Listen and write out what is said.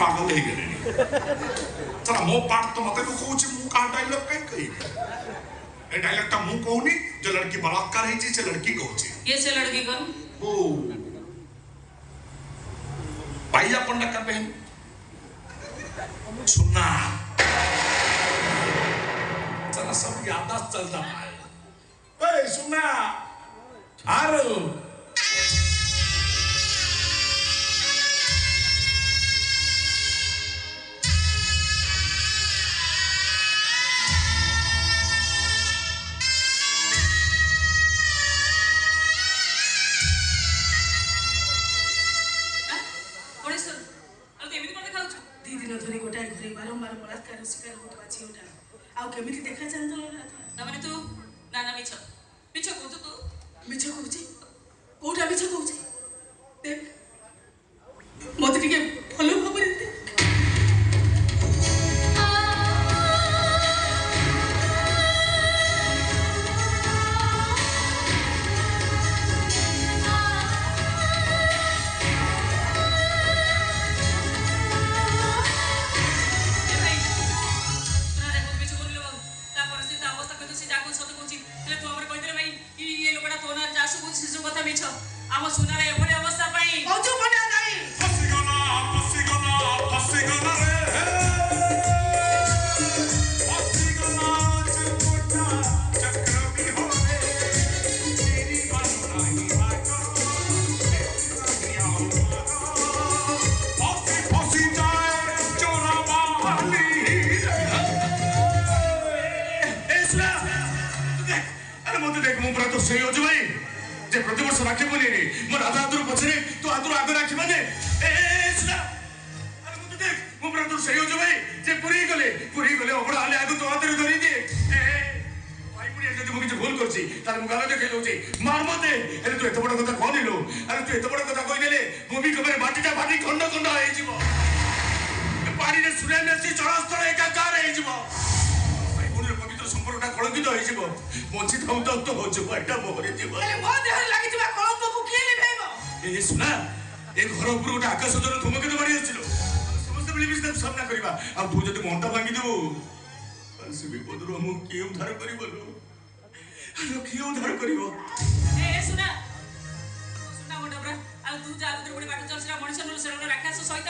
पागल हो गए चला मो पार्ट तो मत कहूँ मु कहा डायलॉग कहीं कही ए डायलॉग टा मु कहूनी जो लड़की बलात्कार है से लड़की कहूँ ये से लड़की कौन ओ पाइया पंडा का बहन सुनना चला सब याददाश्त चलता है ए सुनना आरो बारंबार बलात्कार शिकार होता झीटा आमी देखा जाता मैंने तू ना ना मिछ मिछ कहू तू मिछ कहूँ कौटा मिछ कहूँ देख मत भल भाव आम सुनार एभली अवस्था जे प्रति वर्ष राखी बोली मो राधा हाथ पछरे तो हाथ आगे राखी माने देख मो ब्रदर से हो भाई जे पुरी गले अबड़ा हाले आगु तो हाथ धरी दिए भाई पुरी जदि मु किछ भूल करछि तार मु गालो देखै दउछि मार मते अरे तू एत बड़ कथा कहलिलो अरे तू एत बड़ कथा कहि देले भूमि कबरे बाटीटा बाटी खंड खंड होई जिवो पानी रे सुले नेसी चळस्थळ एकाकार होई जिवो संपर्कटा कलंकित हो बंची थाऊ तो हो एटा मोहरे जीव मो देह लागि कलंक को किए लिभेबो ए सुना ए घर ऊपर गोटे आकाश जन धूमकेतु मारी आछिलो समस्त मिलिमिशि सामना करबा आ तू जदि मंटा भांगी देबो से विपद रो मु के उद्धार करिबो लो के उद्धार करिबो ए सुना सुना मोटा ब्रा आ तू जा उधर बड़ी बाट चल से मनुष्य नो से राक्षस सहित